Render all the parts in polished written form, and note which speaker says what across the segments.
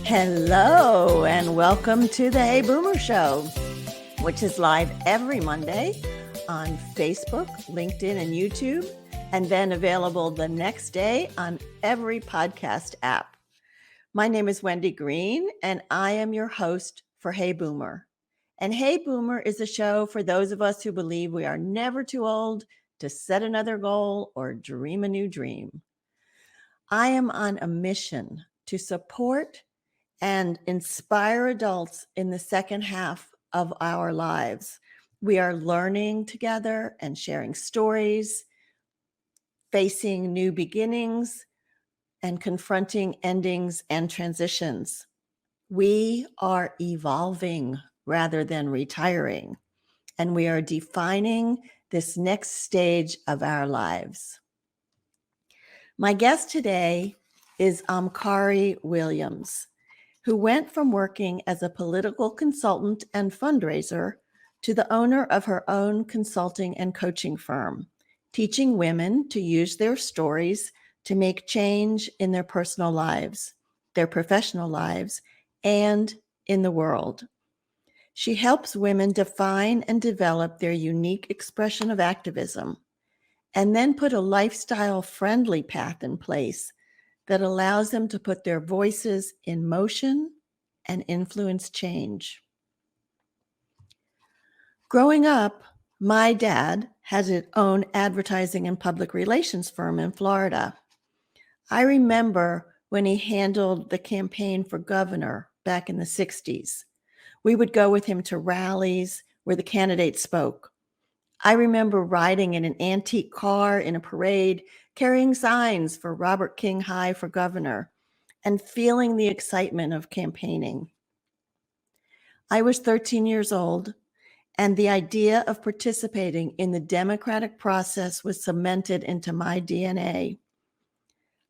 Speaker 1: Hello, and welcome to the Hey Boomer Show, which is live every Monday on Facebook, LinkedIn, and YouTube, and then available the next day on every podcast app. My name is Wendy Green, and I am your host for Hey Boomer. And Hey Boomer is a show for those of us who believe we are never too old to set another goal or dream a new dream. I am on a mission to support and inspire adults in the second half of our lives. We are learning together and sharing stories, facing new beginnings, and confronting endings and transitions. We are evolving rather than retiring, and we are defining this next stage of our lives. My guest today is Omkari Williams, who went from working as a political consultant and fundraiser to the owner of her own consulting and coaching firm, teaching women to use their stories to make change in their personal lives, their professional lives, and in the world. She helps women define and develop their unique expression of activism, and then put a lifestyle-friendly path in place that allows them to put their voices in motion and influence change. Growing up, my dad had his own advertising and public relations firm in Florida. I remember when he handled the campaign for governor back in the 60s. We would go with him to rallies where the candidates spoke. I remember riding in an antique car in a parade, carrying signs for Robert King High for governor, and feeling the excitement of campaigning. I was 13 years old, and the idea of participating in the democratic process was cemented into my DNA.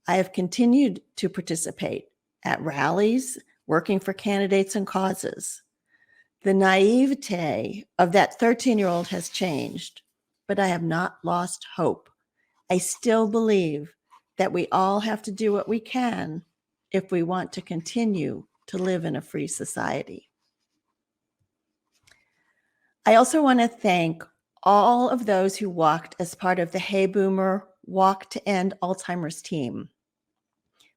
Speaker 1: I have continued to participate at rallies, working for candidates and causes. The naivete of that 13-year-old has changed, but I have not lost hope. I still believe that we all have to do what we can if we want to continue to live in a free society. I also want to thank all of those who walked as part of the Hey Boomer Walk to End Alzheimer's team.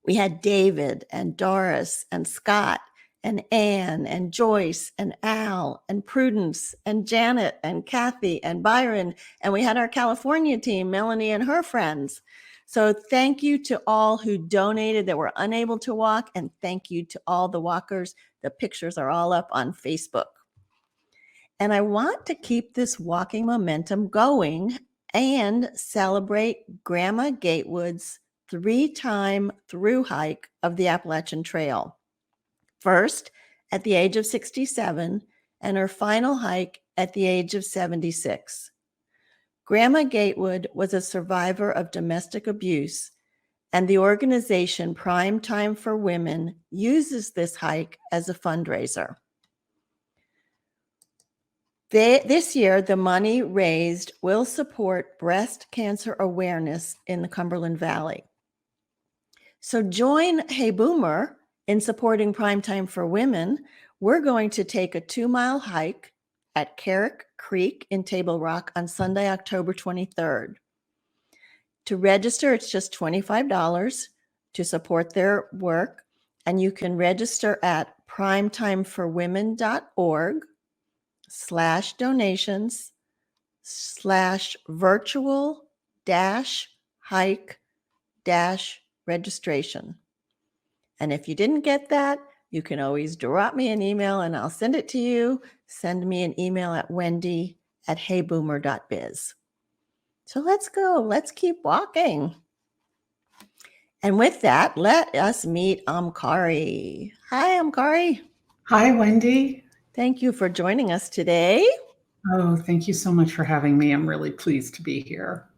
Speaker 1: We had David and Doris and Scott and Anne and Joyce and Al and Prudence and Janet and Kathy and Byron. And we had our California team, Melanie and her friends. So thank you to all who donated that were unable to walk. And thank you to all the walkers. The pictures are all up on Facebook. And I want to keep this walking momentum going and celebrate Grandma Gatewood's 3-time through hike of the Appalachian Trail. First, at the age of 67, and her final hike at the age of 76. Grandma Gatewood was a survivor of domestic abuse, and the organization Prime Time for Women uses this hike as a fundraiser. This year, the money raised will support breast cancer awareness in the Cumberland Valley. So join Hey Boomer in supporting Primetime for Women. We're going to take a 2-mile hike at Carrick Creek in Table Rock on Sunday, October 23rd. To register, it's just $25 to support their work, and you can register at primetimeforwomen.org/donations/virtual-hike-registration. And if you didn't get that, you can always drop me an email and I'll send it to you. Send me an email at wendy@heyboomer.biz. So let's go. Let's keep walking. And with that, let us meet Omkari. Hi, Omkari.
Speaker 2: Hi, Wendy.
Speaker 1: Thank you for joining us today.
Speaker 2: Oh, thank you so much for having me. I'm really pleased to be here.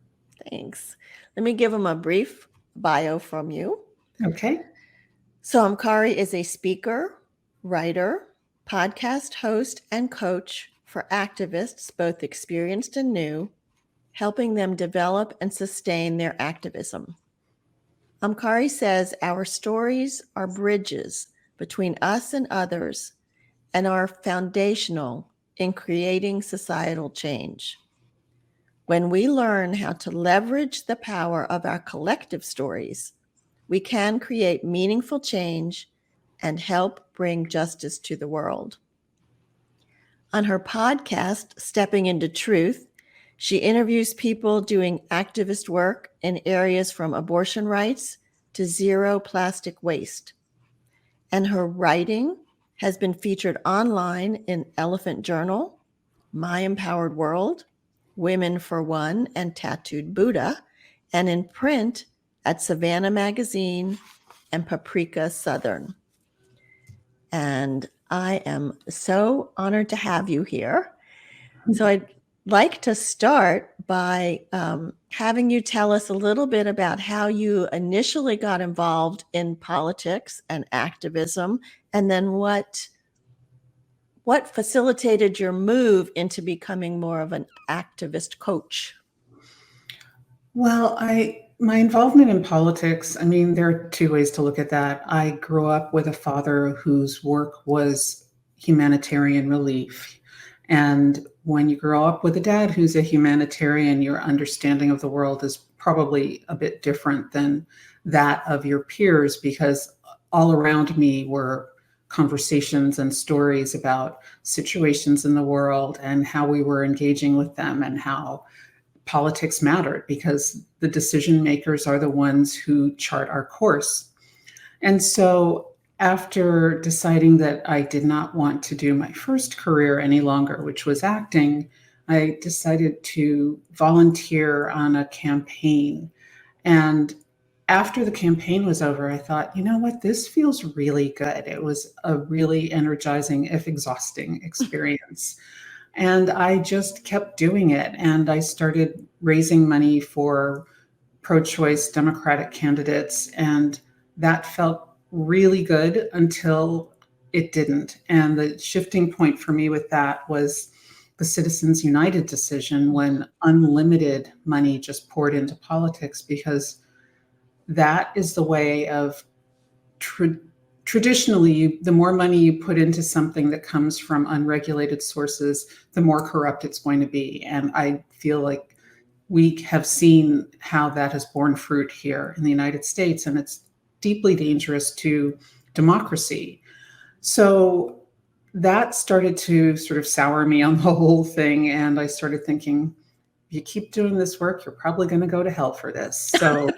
Speaker 1: Thanks. Let me give them a brief bio from you.
Speaker 2: Okay.
Speaker 1: So Omkari is a speaker, writer, podcast host, and coach for activists, both experienced and new, helping them develop and sustain their activism. Omkari says our stories are bridges between us and others and are foundational in creating societal change. When we learn how to leverage the power of our collective stories, we can create meaningful change and help bring justice to the world. On her podcast, Stepping into Truth, she interviews people doing activist work in areas from abortion rights to zero plastic waste. And her writing has been featured online in Elephant Journal, My Empowered World, Women for One, and Tattooed Buddha, and in print at Savannah Magazine and Paprika Southern. And I am so honored to have you here. So I'd like to start by having you tell us a little bit about how you initially got involved in politics and activism, and then what facilitated your move into becoming more of an activist coach?
Speaker 2: Well, my involvement in politics, I mean, there are two ways to look at that. I grew up with a father whose work was humanitarian relief. And when you grow up with a dad who's a humanitarian, your understanding of the world is probably a bit different than that of your peers, because all around me were conversations and stories about situations in the world and how we were engaging with them and how politics mattered, because the decision makers are the ones who chart our course. And so after deciding that I did not want to do my first career any longer, which was acting, I decided to volunteer on a campaign. And after the campaign was over, I thought, you know what, this feels really good. It was a really energizing, if exhausting, experience. And I just kept doing it. And I started raising money for pro-choice Democratic candidates. And that felt really good until it didn't. And the shifting point for me with that was the Citizens United decision, when unlimited money just poured into politics, because that is the way of traditionally, the more money you put into something that comes from unregulated sources, the more corrupt it's going to be. And I feel like we have seen how that has borne fruit here in the United States, and it's deeply dangerous to democracy. So that started to sort of sour me on the whole thing. And I started thinking, if you keep doing this work, you're probably going to go to hell for this. So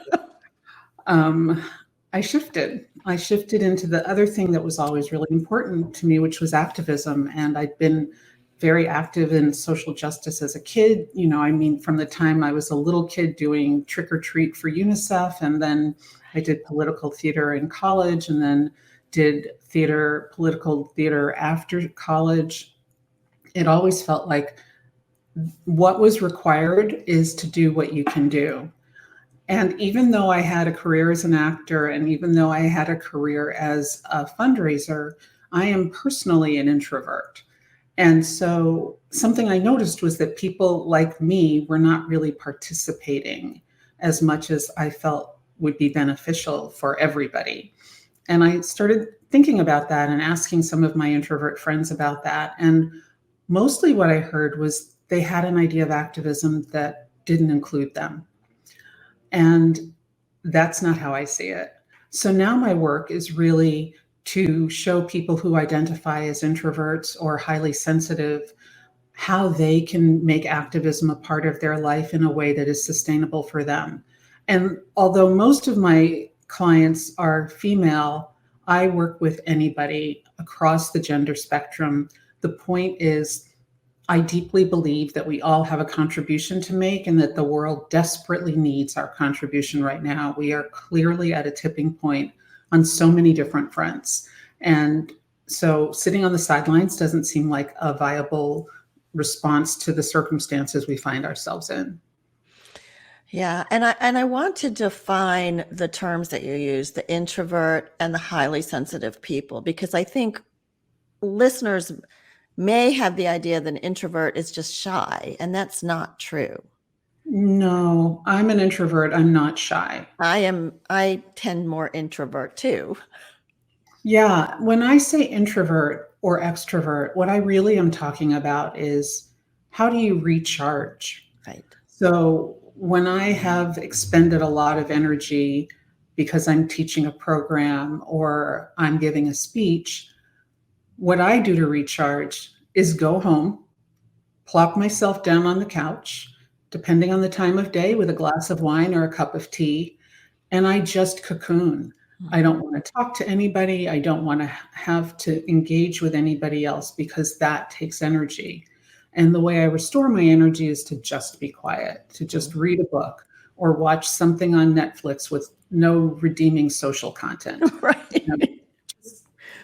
Speaker 2: I shifted. I shifted into the other thing that was always really important to me, which was activism. And I'd been very active in social justice as a kid. You know, I mean, from the time I was a little kid doing trick or treat for UNICEF, and then I did political theater in college, and then did political theater after college. It always felt like what was required is to do what you can do. And even though I had a career as an actor, and even though I had a career as a fundraiser, I am personally an introvert. And so something I noticed was that people like me were not really participating as much as I felt would be beneficial for everybody. And I started thinking about that and asking some of my introvert friends about that. And mostly what I heard was they had an idea of activism that didn't include them. And that's not how I see it. So now my work is really to show people who identify as introverts or highly sensitive how they can make activism a part of their life in a way that is sustainable for them. And although most of my clients are female, I work with anybody across the gender spectrum. The point is, I deeply believe that we all have a contribution to make, and that the world desperately needs our contribution right now. We are clearly at a tipping point on so many different fronts. And so sitting on the sidelines doesn't seem like a viable response to the circumstances we find ourselves in.
Speaker 1: Yeah, and I want to define the terms that you use, the introvert and the highly sensitive people, because I think listeners may have the idea that an introvert is just shy, and that's not true.
Speaker 2: No, I'm an introvert. I'm not shy.
Speaker 1: I tend more introvert too.
Speaker 2: Yeah, when I say introvert or extrovert, what I really am talking about is how do you recharge?
Speaker 1: Right.
Speaker 2: So when I have expended a lot of energy because I'm teaching a program or I'm giving a speech, what I do to recharge is go home, plop myself down on the couch, depending on the time of day, with a glass of wine or a cup of tea, and I just cocoon. I don't want to talk to anybody. I don't want to have to engage with anybody else because that takes energy. And the way I restore my energy is to just be quiet, to just read a book or watch something on Netflix with no redeeming social content.
Speaker 1: Right.
Speaker 2: You know,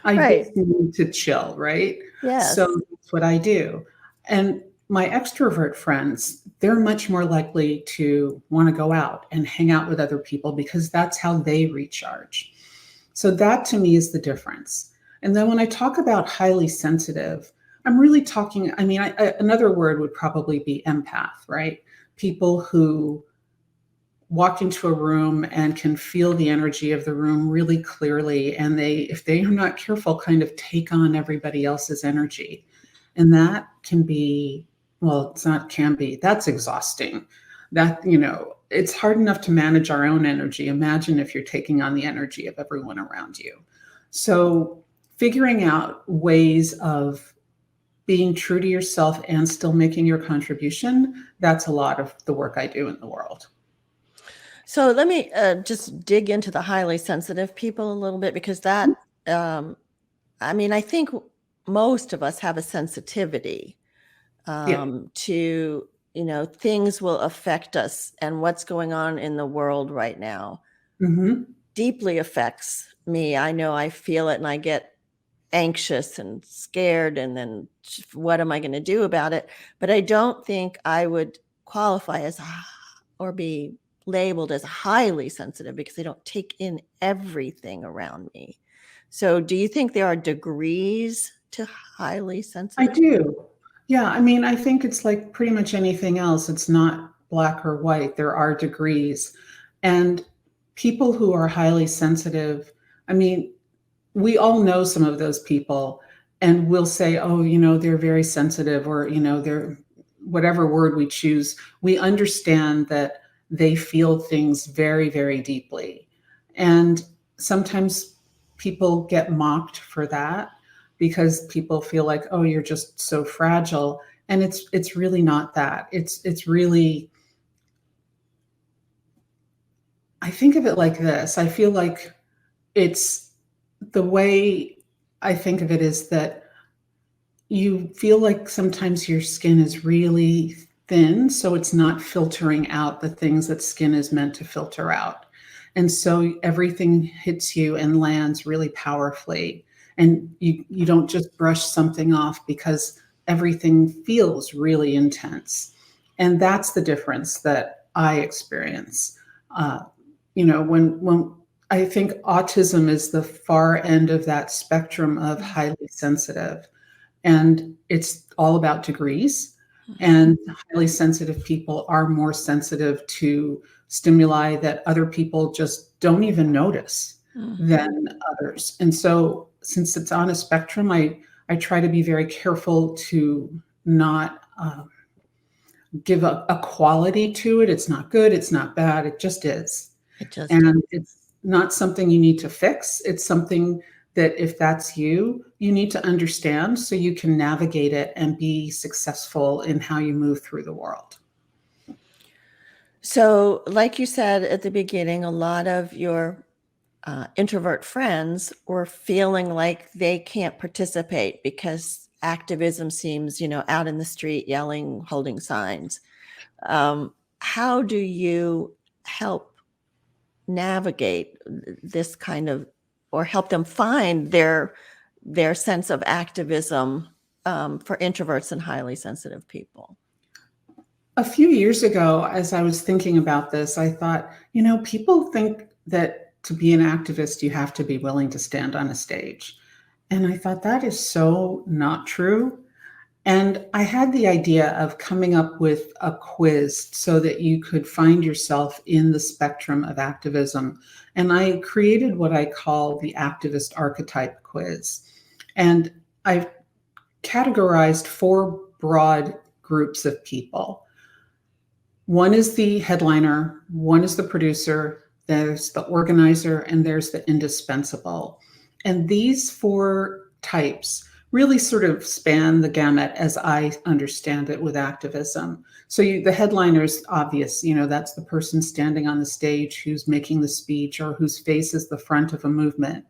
Speaker 2: I
Speaker 1: Right.
Speaker 2: just need to chill, right? So
Speaker 1: Yes.
Speaker 2: that's what I do. And my extrovert friends, they're much more likely to want to go out and hang out with other people because that's how they recharge. So that to me is the difference. And then when I talk about highly sensitive, I'm really talking, I mean, another word would probably be empath, right? People who walk into a room and can feel the energy of the room really clearly, and they, if they are not careful, kind of take on everybody else's energy. And that can be, well, it's not can be, that's exhausting. That, it's hard enough to manage our own energy. Imagine if you're taking on the energy of everyone around you. So figuring out ways of being true to yourself and still making your contribution, that's a lot of the work I do in the world.
Speaker 1: So let me just dig into the highly sensitive people a little bit, because that, I mean, I think most of us have a sensitivity
Speaker 2: Yeah.
Speaker 1: to, things will affect us, and what's going on in the world right now
Speaker 2: Mm-hmm.
Speaker 1: deeply affects me. I know I feel it, and I get anxious and scared, and then what am I going to do about it? But I don't think I would qualify as or be labeled as highly sensitive, because I don't take in everything around me. So do you think there are degrees to highly
Speaker 2: I
Speaker 1: sensitive?
Speaker 2: do. Yeah, I mean, I think it's like pretty much anything else. It's not black or white. There are degrees. And people who are highly sensitive, I mean, we all know some of those people, and we'll say, oh, they're very sensitive, or, they're whatever word we choose. We understand that they feel things very, very deeply. And sometimes people get mocked for that because people feel like, oh, you're just so fragile. And it's really not that. It's really, I think of it like this. I feel like it's the way I think of it is that you feel like sometimes your skin is really thin, so it's not filtering out the things that skin is meant to filter out. And so everything hits you and lands really powerfully. And you don't just brush something off because everything feels really intense. And that's the difference that I experience. When I think autism is the far end of that spectrum of highly sensitive, and it's all about degrees. And highly sensitive people are more sensitive to stimuli that other people just don't even notice than others. And so since it's on a spectrum, I try to be very careful to not give a quality to it. It's not good, it's not bad, it just is.
Speaker 1: It just
Speaker 2: And it's not something you need to fix. It's something that if that's you, you need to understand so you can navigate it and be successful in how you move through the world.
Speaker 1: So, like you said at the beginning, a lot of your introvert friends were feeling like they can't participate because activism seems, out in the street yelling, holding signs. How do you help navigate this kind of, or help them find their sense of activism for introverts and highly sensitive people?
Speaker 2: A few years ago, as I was thinking about this, I thought, people think that to be an activist, you have to be willing to stand on a stage. And I thought that is so not true. And I had the idea of coming up with a quiz so that you could find yourself in the spectrum of activism. And I created what I call the activist archetype quiz. And I've categorized 4 broad groups of people. One is the headliner, one is the producer, there's the organizer, and there's the indispensable. And these 4 types really sort of span the gamut as I understand it with activism. So the headliner is obvious, that's the person standing on the stage who's making the speech or whose face is the front of a movement.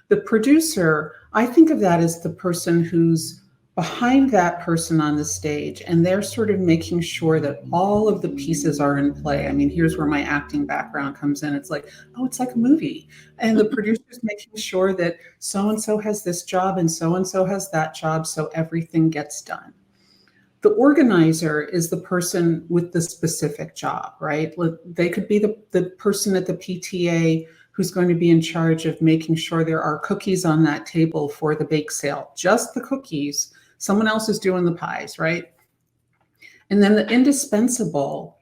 Speaker 2: The producer, I think of that as the person who's behind that person on the stage, and they're sort of making sure that all of the pieces are in play. I mean, here's where my acting background comes in. It's like, oh, it's like a movie. And the producer's making sure that so-and-so has this job and so has that job, so everything gets done. The organizer is the person with the specific job, right? They could be the person at the PTA who's going to be in charge of making sure there are cookies on that table for the bake sale, just the cookies. Someone else is doing the pies, right? And then the indispensable,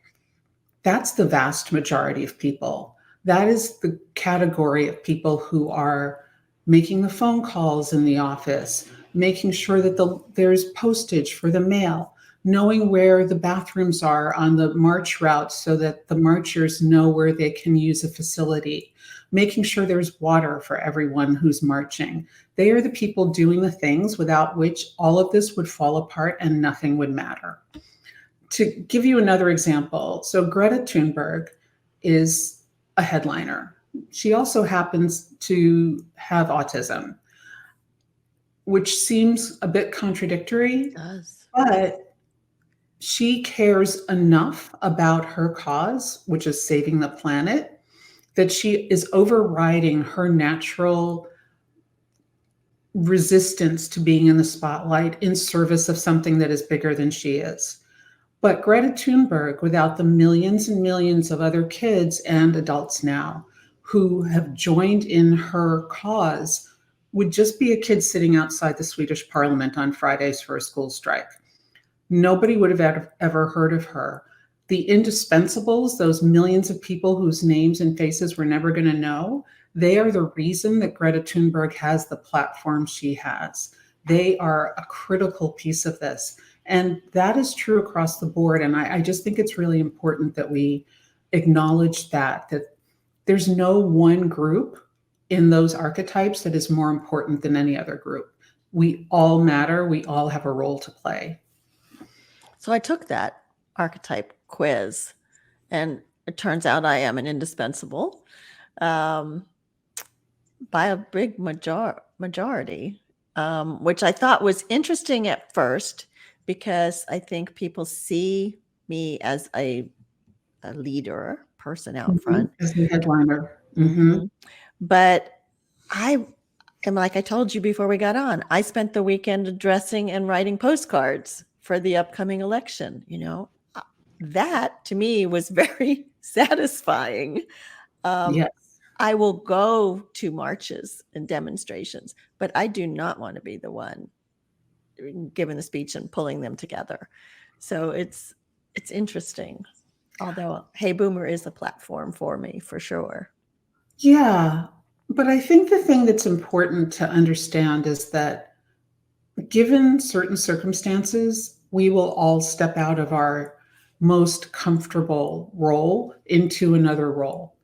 Speaker 2: that's the vast majority of people. That is the category of people who are making the phone calls in the office, making sure that there's postage for the mail, knowing where the bathrooms are on the march route so that the marchers know where they can use a facility, making sure there's water for everyone who's marching. They are the people doing the things without which all of this would fall apart and nothing would matter. To give you another example, so Greta Thunberg is a headliner. She also happens to have autism, which seems a bit contradictory.
Speaker 1: It does.
Speaker 2: But she cares enough about her cause, which is saving the planet, that she is overriding her natural resistance to being in the spotlight in service of something that is bigger than she is. But Greta Thunberg, without the millions and millions of other kids and adults now who have joined in her cause, would just be a kid sitting outside the Swedish parliament on Fridays for a school strike. Nobody would have ever heard of her. The indispensables, those millions of people whose names and faces we're never going to know, they are the reason that Greta Thunberg has the platform she has. They are a critical piece of this. And that is true across the board. And I just think it's really important that we acknowledge that there's no one group in those archetypes that is more important than any other group. We all matter. We all have a role to play.
Speaker 1: So I took that archetype quiz, and it turns out I am an indispensable by a big majority, which I thought was interesting at first, because I think people see me as a leader, person out front.
Speaker 2: As the headliner.
Speaker 1: Mm-hmm. But I am, like I told you before we got on, I spent the weekend addressing and writing postcards for the upcoming election. That to me was very satisfying.
Speaker 2: Yes.
Speaker 1: I will go to marches and demonstrations, but I do not want to be the one giving the speech and pulling them together. So it's interesting. Although Hey Boomer is a platform for me, for sure.
Speaker 2: Yeah. But I think the thing that's important to understand is that given certain circumstances, we will all step out of our most comfortable role into another role.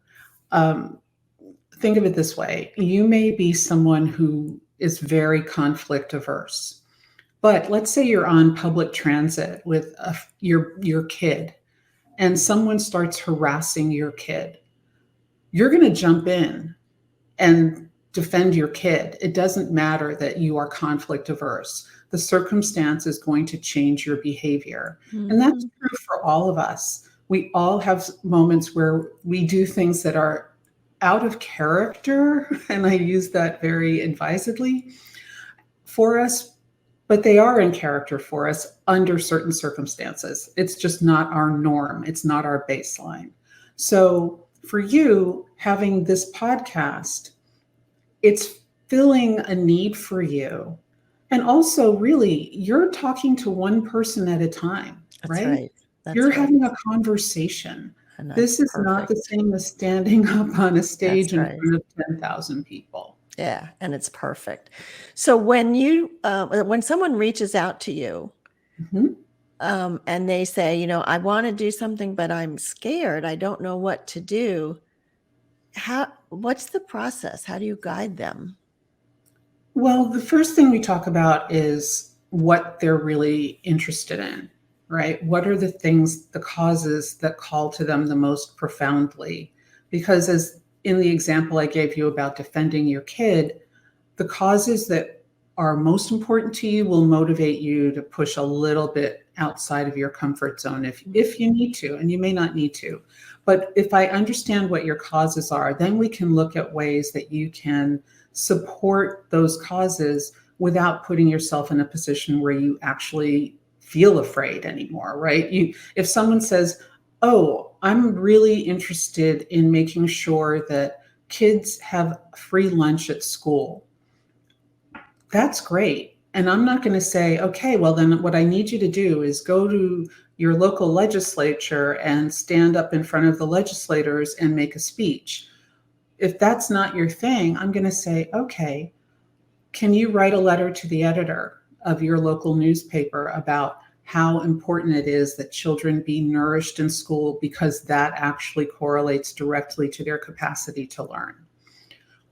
Speaker 2: Think of it this way. You may be someone who is very conflict averse, but let's say you're on public transit with your kid, and someone starts harassing your kid. You're going to jump in and defend your kid. It doesn't matter that you are conflict averse. The circumstance is going to change your behavior. Mm-hmm. And that's true for all of us. We all have moments where we do things that are out of character, and I use that very advisedly, for us, but they are in character for us under certain circumstances. It's just not our norm. It's not our baseline. So for you, having this podcast, it's filling a need for you. And also, really, you're talking to one person at a time,
Speaker 1: That's
Speaker 2: right?
Speaker 1: right.
Speaker 2: You're
Speaker 1: That's right.
Speaker 2: having a conversation.
Speaker 1: And that's
Speaker 2: This is not the
Speaker 1: perfect.
Speaker 2: same as standing up on a
Speaker 1: That's
Speaker 2: stage in
Speaker 1: right.
Speaker 2: front of 10,000 people.
Speaker 1: Yeah, and it's perfect. So when someone reaches out to you,
Speaker 2: Mhm.
Speaker 1: and they say, I want to do something, but I'm scared. I don't know what to do. What's the process? How do you guide them?
Speaker 2: Well, the first thing we talk about is what they're really interested in, right? What are the things, the causes that call to them the most profoundly? Because, as in the example I gave you about defending your kid, the causes that are most important to you will motivate you to push a little bit outside of your comfort zone if you need to, and you may not need to. But if I understand what your causes are, then we can look at ways that you can support those causes without putting yourself in a position where you actually feel afraid anymore, right? If someone says, "Oh, I'm really interested in making sure that kids have free lunch at school," that's great. And I'm not going to say, okay, well, then what I need you to do is go to your local legislature and stand up in front of the legislators and make a speech. If that's not your thing, I'm going to say, okay, can you write a letter to the editor of your local newspaper about how important it is that children be nourished in school because that actually correlates directly to their capacity to learn?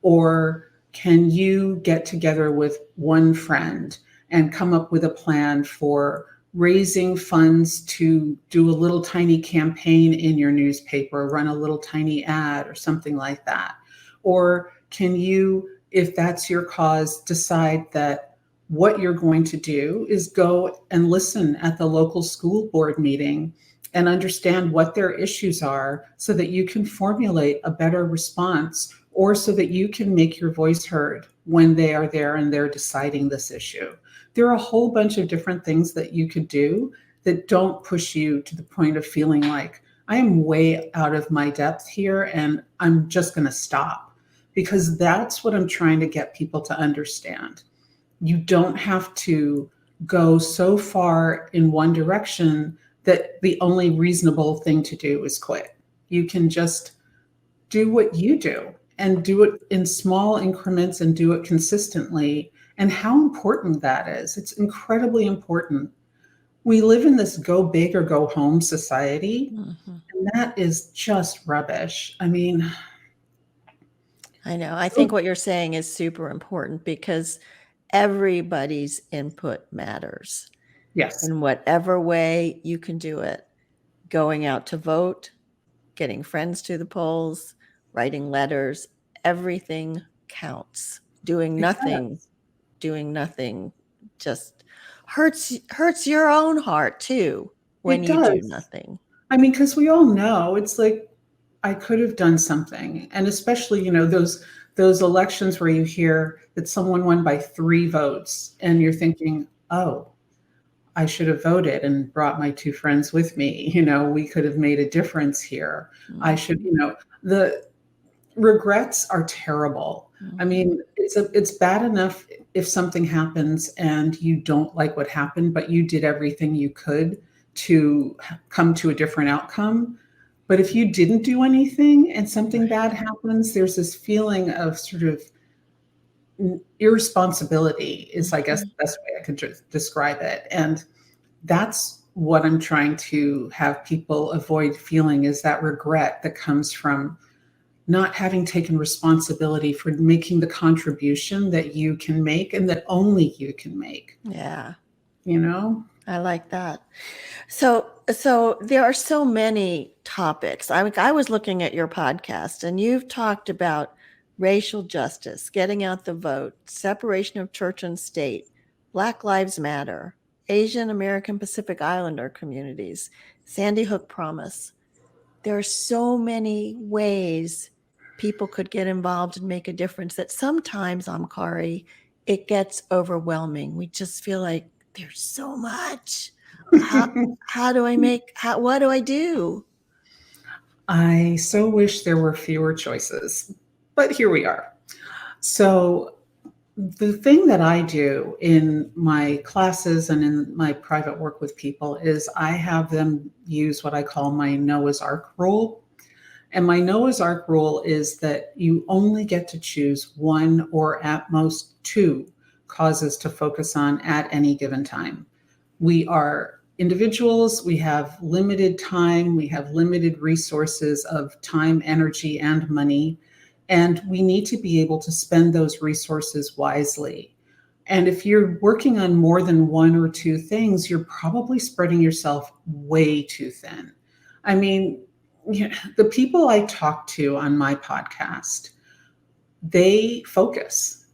Speaker 2: Or can you get together with one friend and come up with a plan for raising funds to do a little tiny campaign in your newspaper, run a little tiny ad or something like that? Or can you, if that's your cause, decide that what you're going to do is go and listen at the local school board meeting and understand what their issues are so that you can formulate a better response, or so that you can make your voice heard when they are there and they're deciding this issue. There are a whole bunch of different things that you could do that don't push you to the point of feeling like I am way out of my depth here and I'm just going to stop. Because that's what I'm trying to get people to understand. You don't have to go so far in one direction that the only reasonable thing to do is quit. You can just do what you do and do it in small increments and do it consistently. And how important that is. It's incredibly important. We live in this go big or go home society,
Speaker 1: Mm-hmm.
Speaker 2: and that is just rubbish. I mean,
Speaker 1: I know. I think what you're saying is super important because everybody's input matters
Speaker 2: yes,
Speaker 1: in whatever way you can do it. Going out to vote, getting friends to the polls, writing letters, everything counts. Doing
Speaker 2: it
Speaker 1: nothing,
Speaker 2: does.
Speaker 1: just hurts your own heart too when
Speaker 2: It
Speaker 1: you do
Speaker 2: does.
Speaker 1: nothing.
Speaker 2: I mean, because we all know it's like I could have done something, and especially those elections where you hear that someone won by 3 votes, and you're thinking, oh, I should have voted and brought my 2 friends with me. We could have made a difference here. I should, the regrets are terrible. I
Speaker 1: Mm-hmm.
Speaker 2: mean, it's bad enough if something happens and you don't like what happened, but you did everything you could to come to a different outcome. But if you didn't do anything and something
Speaker 1: Right.
Speaker 2: bad happens, there's this feeling of sort of irresponsibility is, I guess,
Speaker 1: Mm-hmm.
Speaker 2: the best way I could describe it. And that's what I'm trying to have people avoid feeling, is that regret that comes from not having taken responsibility for making the contribution that you can make and that only you can make.
Speaker 1: Yeah,
Speaker 2: you know
Speaker 1: I like that. So there are so many topics. I was looking at your podcast and you've talked about racial justice, getting out the vote, separation of church and state, Black Lives Matter, Asian American Pacific Islander communities, Sandy Hook Promise. There are so many ways people could get involved and make a difference that sometimes, Omkari, it gets overwhelming. We just feel like there's so much. How do I what do I do?
Speaker 2: I so wish there were fewer choices, but here we are. So The thing that I do in my classes and in my private work with people is I have them use what I call my Noah's Ark rule. And my Noah's Ark rule is that you only get to choose one or at most two causes to focus on at any given time. We are individuals, we have limited time, we have limited resources of time, energy, and money, and we need to be able to spend those resources wisely. And if you're working on more than one or two things, you're probably spreading yourself way too thin. I mean, the people I talk to on my podcast, they focus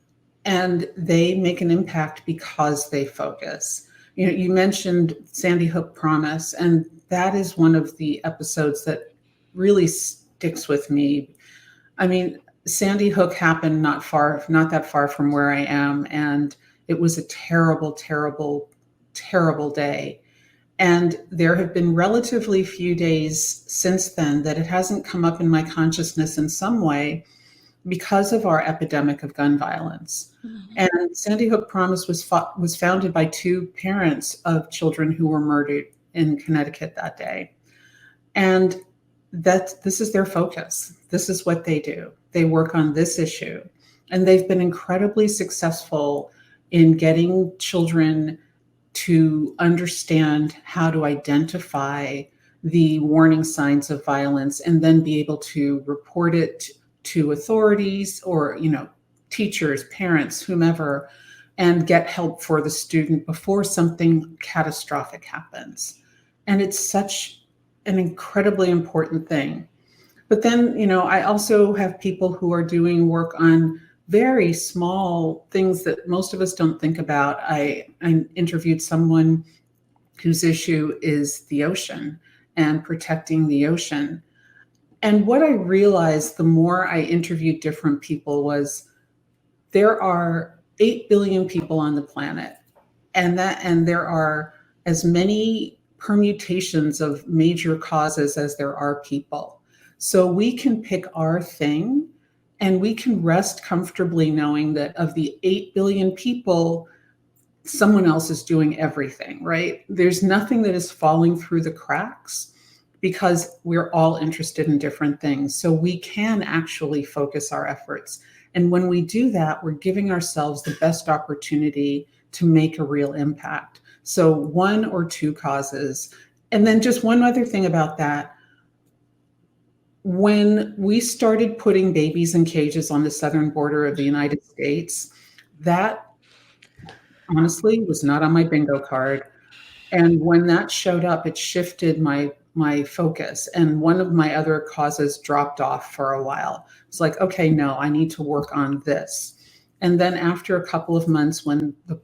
Speaker 2: and they make an impact because they focus. You mentioned Sandy Hook Promise, and that is one of the episodes that really sticks with me. I mean, Sandy Hook happened not that far from where I am, and it was a terrible, terrible, terrible day. And there have been relatively few days since then that it hasn't come up in my consciousness in some way because of our epidemic of gun violence. Mm-hmm. And Sandy Hook Promise was founded by two parents of children who were murdered in Connecticut that day. And this is their focus. This is what they do. They work on this issue. And they've been incredibly successful in getting children to understand how to identify the warning signs of violence and then be able to report it to authorities or, teachers, parents, whomever, and get help for the student before something catastrophic happens. And it's such an incredibly important thing. But then, I also have people who are doing work on very small things that most of us don't think about. I interviewed someone whose issue is the ocean and protecting the ocean. And what I realized the more I interviewed different people was there are 8 billion people on the planet, and there are as many permutations of major causes as there are people. So we can pick our thing and we can rest comfortably knowing that of the 8 billion people, someone else is doing everything, right? There's nothing that is falling through the cracks because we're all interested in different things. So we can actually focus our efforts. And when we do that, we're giving ourselves the best opportunity to make a real impact. So one or two causes. And then just one other thing about that. When we started putting babies in cages on the southern border of the United States, that honestly was not on my bingo card. And when that showed up, it shifted my focus. And one of my other causes dropped off for a while. It's like, okay, no, I need to work on this. And then after a couple of months, when the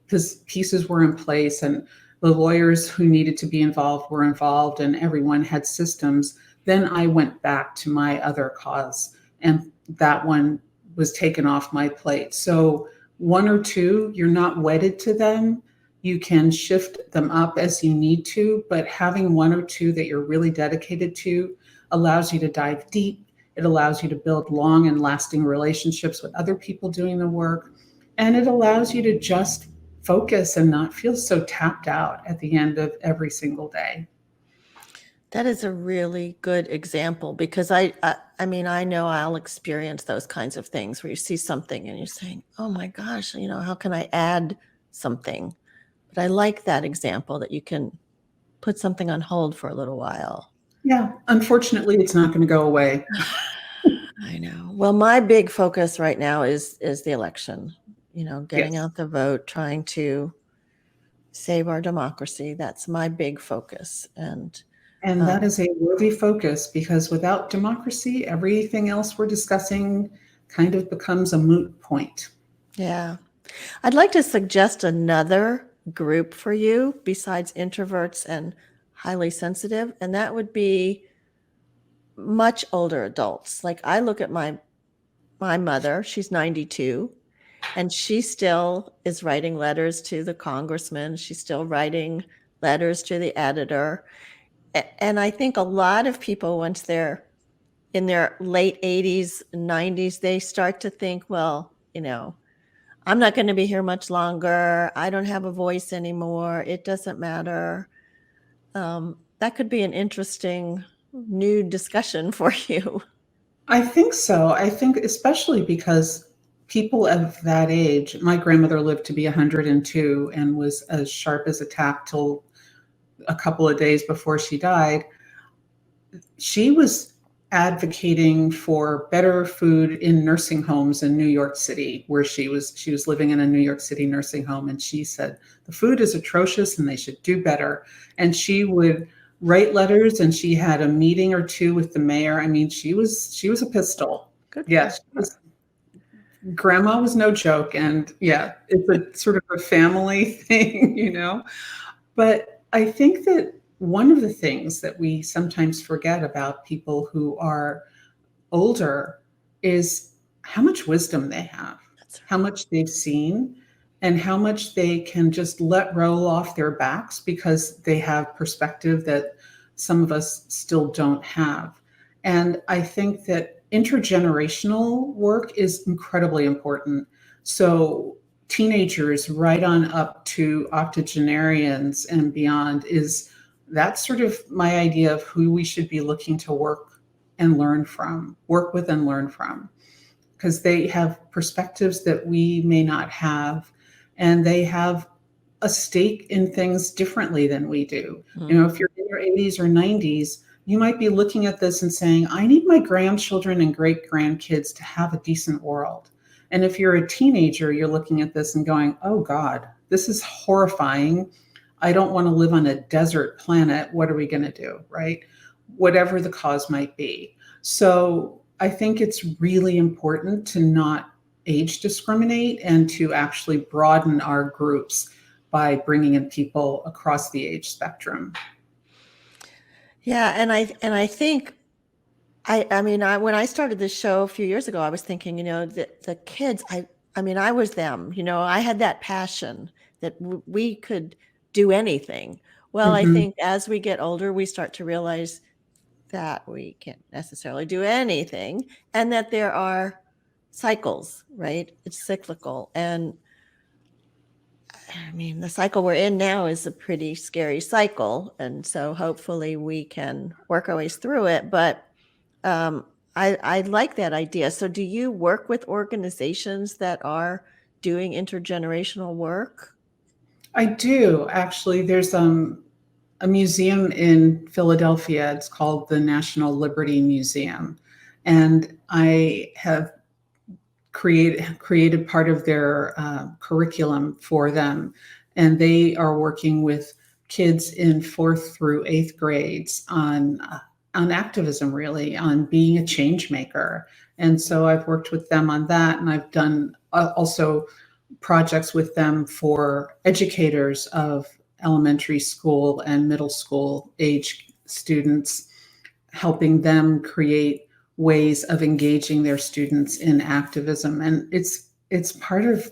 Speaker 2: pieces were in place and the lawyers who needed to be involved were involved and everyone had systems, then I went back to my other cause. And that one was taken off my plate. So one or two, you're not wedded to them. You can shift them up as you need to, but having one or two that you're really dedicated to allows you to dive deep. It allows you to build long and lasting relationships with other people doing the work. And it allows you to just focus and not feel so tapped out at the end of every single day.
Speaker 1: That is a really good example because I mean, I know I'll experience those kinds of things where you see something and you're saying, oh my gosh, how can I add something? But I like that example that you can put something on hold for a little while.
Speaker 2: Yeah, unfortunately, it's not going to go away.
Speaker 1: I know. Well, my big focus right now is the election, getting out the vote, trying to save our democracy. That's my big focus. And
Speaker 2: that is a worthy focus because without democracy, everything else we're discussing kind of becomes a moot point.
Speaker 1: Yeah. I'd like to suggest another group for you besides introverts and highly sensitive, and that would be much older adults. Like I look at my mother, she's 92, and she still is writing letters to the congressman. She's still writing letters to the editor. And I think a lot of people, once they're in their late 80s, 90s, they start to think, well, I'm not going to be here much longer. I don't have a voice anymore. It doesn't matter. That could be an interesting new discussion for you.
Speaker 2: I think so. I think especially because people of that age, my grandmother lived to be 102 and was as sharp as a tack till a couple of days before she died. She was advocating for better food in nursing homes in New York City, where she was living in a New York City nursing home, and she said the food is atrocious and they should do better. And she would write letters, and she had a meeting or two with the mayor. I mean, she was a pistol.
Speaker 1: Good.
Speaker 2: Yes, grandma was no joke. And yeah, it's a sort of a family thing, you know. But I think that one of the things that we sometimes forget about people who are older is how much wisdom they have, how much they've seen, and how much they can just let roll off their backs because they have perspective that some of us still don't have. And I think that intergenerational work is incredibly important. So teenagers right on up to octogenarians and beyond that's sort of my idea of who we should be looking to work with and learn from, because they have perspectives that we may not have, and they have a stake in things differently than we do. Mm-hmm. You know, if you're in your 80s or 90s, you might be looking at this and saying, I need my grandchildren and great grandkids to have a decent world. And if you're a teenager, you're looking at this and going, oh God, this is horrifying. I don't want to live on a desert planet. What are we going to do, right? Whatever the cause might be. So I think it's really important to not age discriminate and to actually broaden our groups by bringing in people across the age spectrum.
Speaker 1: Yeah, and I think when I started this show a few years ago, I was thinking, you know, the kids. I was them. You know, I had that passion that we could do anything. Well, I think as we get older, we start to realize that we can't necessarily do anything, and that there are cycles, right? It's cyclical. And I mean, the cycle we're in now is a pretty scary cycle. And so hopefully we can work our ways through it. But I like that idea. So do you work with organizations that are doing intergenerational work?
Speaker 2: I do, actually. There's a museum in Philadelphia. It's called the National Liberty Museum. And I have created part of their curriculum for them. And they are working with kids in 4th through 8th grades on activism, really, on being a change maker. And so I've worked with them on that. And I've done also projects with them for educators of elementary school and middle school age students, helping them create ways of engaging their students in activism. And it's part of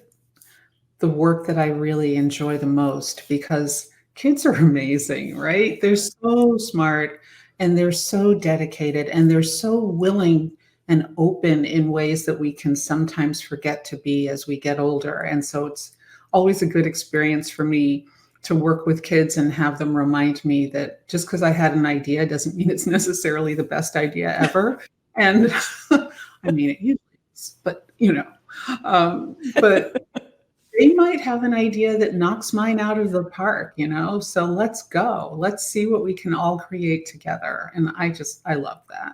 Speaker 2: the work that I really enjoy the most, because kids are amazing, right? They're so smart and they're so dedicated and they're so willing and open in ways that we can sometimes forget to be as we get older. And so it's always a good experience for me to work with kids and have them remind me that just because I had an idea doesn't mean it's necessarily the best idea ever. And I mean, it usually is, but but they might have an idea that knocks mine out of the park, so let's go. Let's see what we can all create together. And I love that.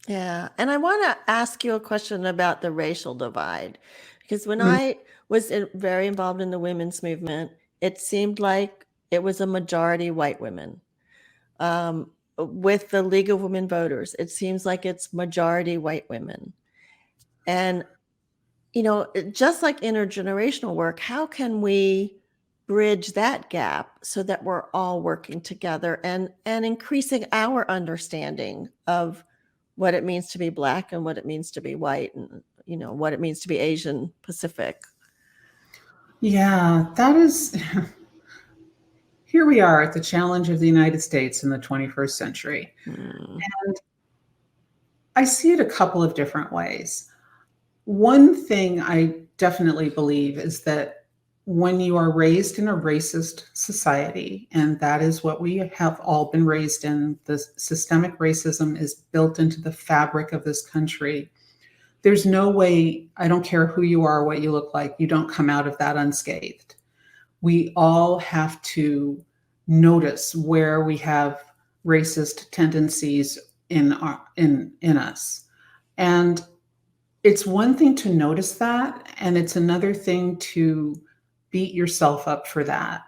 Speaker 1: Yeah. And I want to ask you a question about the racial divide, because when I was very involved in the women's movement, it seemed like it was a majority white women. With the League of Women Voters, it seems like it's majority white women. And, just like intergenerational work, how can we bridge that gap so that we're all working together and increasing our understanding of what it means to be Black and what it means to be white and, what it means to be Asian Pacific?
Speaker 2: Yeah, that is... Here we are at the challenge of the United States in the 21st century. And I see it a couple of different ways. One thing I definitely believe is that when you are raised in a racist society, and that is what we have all been raised in, the systemic racism is built into the fabric of this country. There's no way, I don't care who you are, what you look like, you don't come out of that unscathed. We all have to notice where we have racist tendencies in us. And it's one thing to notice that, and it's another thing to beat yourself up for that.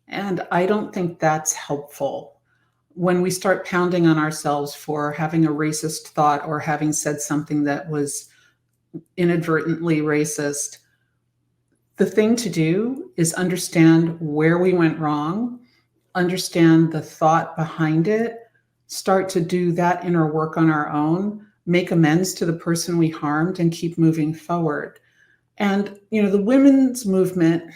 Speaker 2: And I don't think that's helpful. When we start pounding on ourselves for having a racist thought or having said something that was inadvertently racist, the thing to do is understand where we went wrong, understand the thought behind it, start to do that inner work on our own, make amends to the person we harmed, and keep moving forward. And, the women's movement,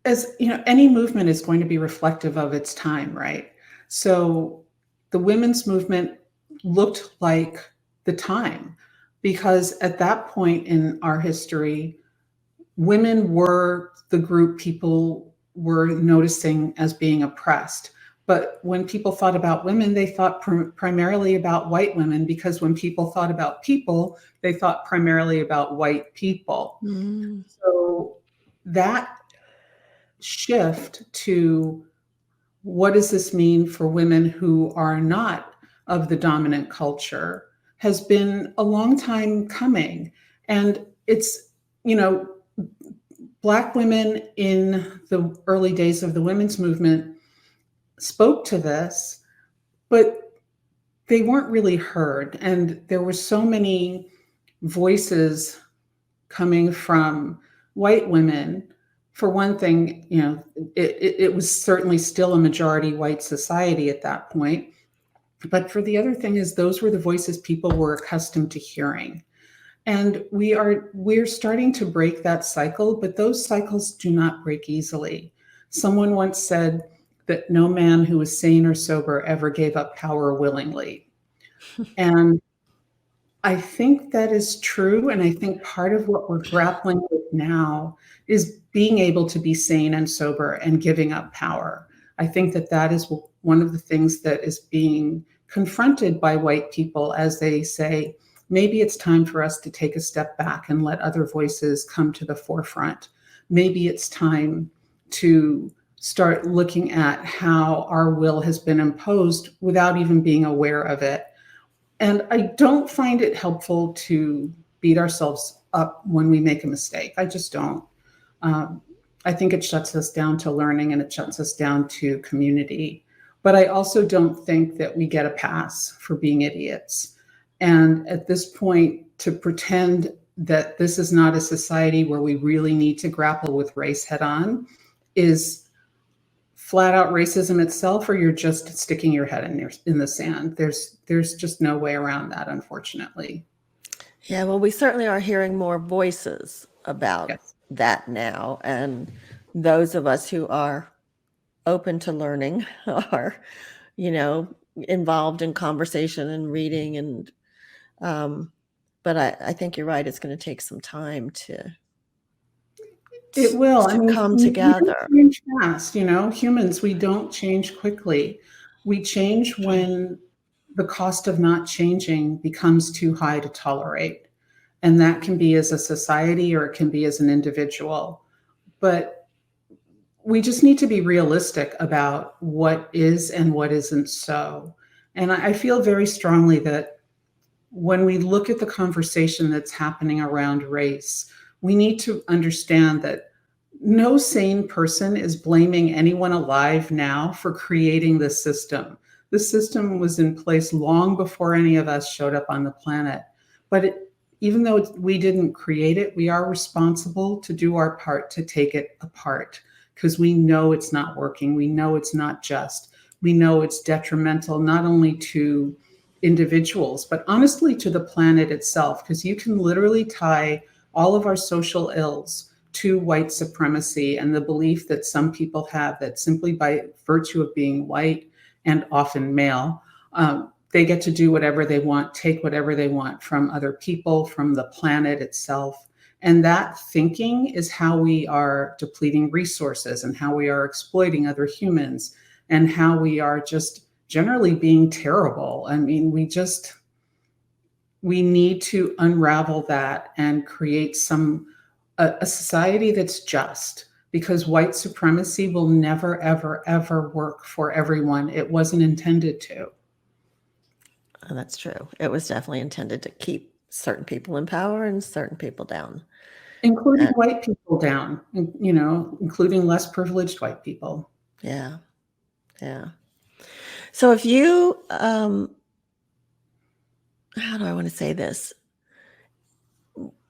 Speaker 2: as any movement is going to be reflective of its time, right? So the women's movement looked like the time, because at that point in our history, women were the group people were noticing as being oppressed. But when people thought about women, they thought primarily about white women, because when people thought about people, they thought primarily about white people. Mm. So that shift to what does this mean for women who are not of the dominant culture has been a long time coming. And it's, Black women in the early days of the women's movement spoke to this, but they weren't really heard. And there were so many voices coming from white women. For one thing, it was certainly still a majority white society at that point. But for the other thing is, those were the voices people were accustomed to hearing. And we're starting to break that cycle, but those cycles do not break easily. Someone once said that no man who was sane or sober ever gave up power willingly. And I think that is true. And I think part of what we're grappling with now is being able to be sane and sober and giving up power. I think that is one of the things that is being confronted by white people as they say, maybe it's time for us to take a step back and let other voices come to the forefront. Maybe it's time to start looking at how our will has been imposed without even being aware of it. And I don't find it helpful to beat ourselves up when we make a mistake. I just don't. I think it shuts us down to learning, and it shuts us down to community. But I also don't think that we get a pass for being idiots. And at this point, to pretend that this is not a society where we really need to grapple with race head on is flat out racism itself, or you're just sticking your head in the sand. There's just no way around that, unfortunately.
Speaker 1: Yeah, well, we certainly are hearing more voices about that now. And those of us who are open to learning are, involved in conversation and reading. And but I think you're right. It's going to take some time to come together.
Speaker 2: We change fast, humans, we don't change quickly. We change when the cost of not changing becomes too high to tolerate. And that can be as a society or it can be as an individual. But we just need to be realistic about what is and what isn't so. And I feel very strongly that when we look at the conversation that's happening around race, we need to understand that no sane person is blaming anyone alive now for creating this system. The system was in place long before any of us showed up on the planet. But even though we didn't create it, we are responsible to do our part to take it apart, because we know it's not working. We know it's not just. We know it's detrimental not only to individuals, but honestly to the planet itself, because you can literally tie all of our social ills to white supremacy and the belief that some people have that simply by virtue of being white and often male, they get to do whatever they want, take whatever they want from other people, from the planet itself. And that thinking is how we are depleting resources and how we are exploiting other humans and how we are just generally being terrible. I mean, we need to unravel that and create a society that's just, because white supremacy will never, ever, ever work for everyone. It wasn't intended to.
Speaker 1: Oh, that's true. It was definitely intended to keep certain people in power and certain people down.
Speaker 2: Including white people down, including less privileged white people.
Speaker 1: Yeah. Yeah. So if you, how do I want to say this?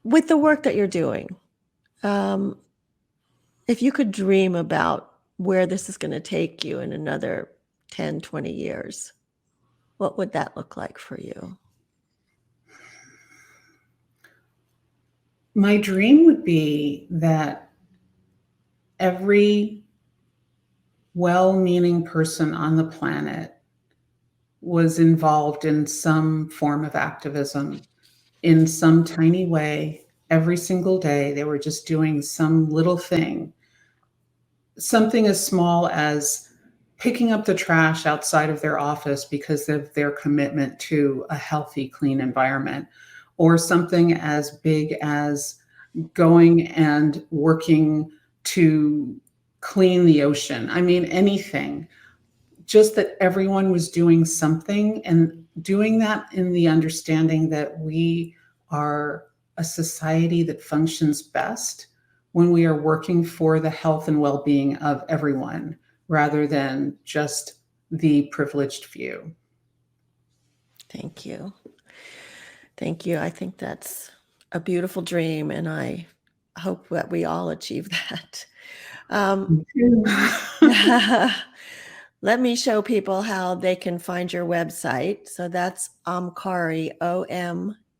Speaker 1: With the work that you're doing, if you could dream about where this is going to take you in another 10, 20 years, what would that look like for you?
Speaker 2: My dream would be that every well-meaning person on the planet was involved in some form of activism in some tiny way every single day. They were just doing some little thing, something as small as picking up the trash outside of their office because of their commitment to a healthy, clean environment, or something as big as going and working to clean the ocean. I mean, anything. Just that everyone was doing something, and doing that in the understanding that we are a society that functions best when we are working for the health and well-being of everyone rather than just the privileged few.
Speaker 1: Thank you. Thank you. I think that's a beautiful dream, and I hope that we all achieve that. Let me show people how they can find your website. So that's Omkari,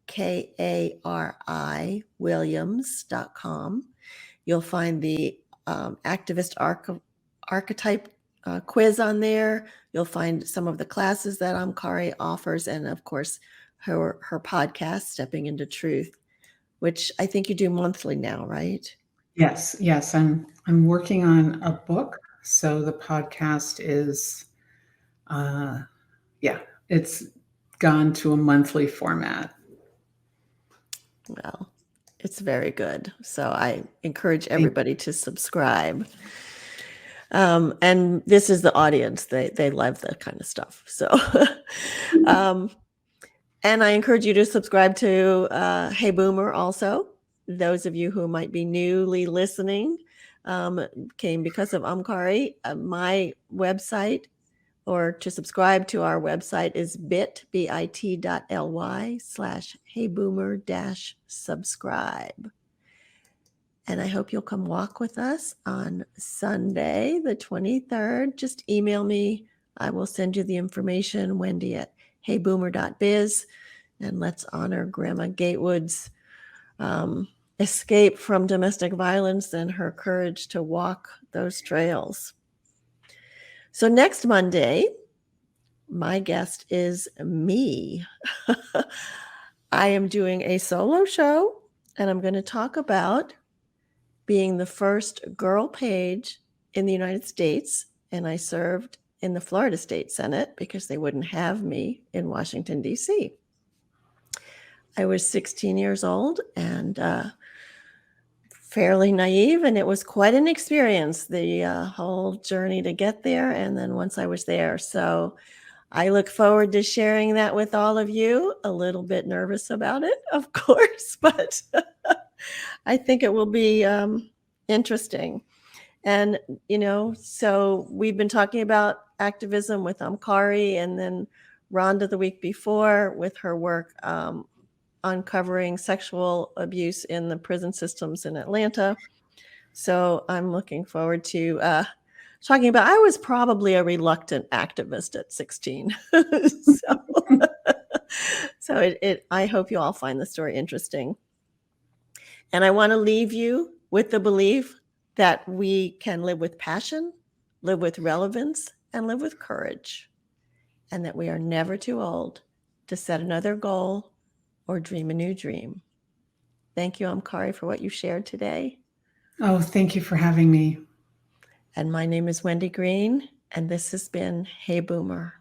Speaker 1: OMKARI, Williams.com. You'll find the activist archetype quiz on there. You'll find some of the classes that Omkari offers, and of course, her podcast, Stepping into Truth, which I think you do monthly now, right?
Speaker 2: Yes. I'm working on a book. So the podcast is, it's gone to a monthly format.
Speaker 1: Well, it's very good. So I encourage everybody to subscribe. And this is the audience. They love that kind of stuff. So, and I encourage you to subscribe to Hey Boomer also. Those of you who might be newly listening came because of Omkari. My website, or to subscribe to our website, is bit.ly/heyboomer-subscribe. And I hope you'll come walk with us on Sunday, the 23rd. Just email me. I will send you the information, Wendy at heyboomer.biz. And let's honor Grandma Gatewood's escape from domestic violence and her courage to walk those trails. So next Monday, my guest is me. I am doing a solo show, and I'm going to talk about being the first girl page in the United States. And I served in the Florida State Senate because they wouldn't have me in Washington, D.C. I was 16 years old and fairly naive, and it was quite an experience, the whole journey to get there. And then once I was there, so I look forward to sharing that with all of you. A little bit nervous about it, of course, but I think it will be interesting. And, so we've been talking about activism with Omkari, and then Rhonda the week before with her work uncovering sexual abuse in the prison systems in Atlanta. So I'm looking forward to talking about, I was probably a reluctant activist at 16. So I hope you all find the story interesting. And I want to leave you with the belief that we can live with passion, live with relevance, and live with courage. and that we are never too old to set another goal or dream a new dream. Thank you, Omkari, for what you shared today.
Speaker 2: Oh, thank you for having me.
Speaker 1: And my name is Wendy Green, and this has been Hey Boomer.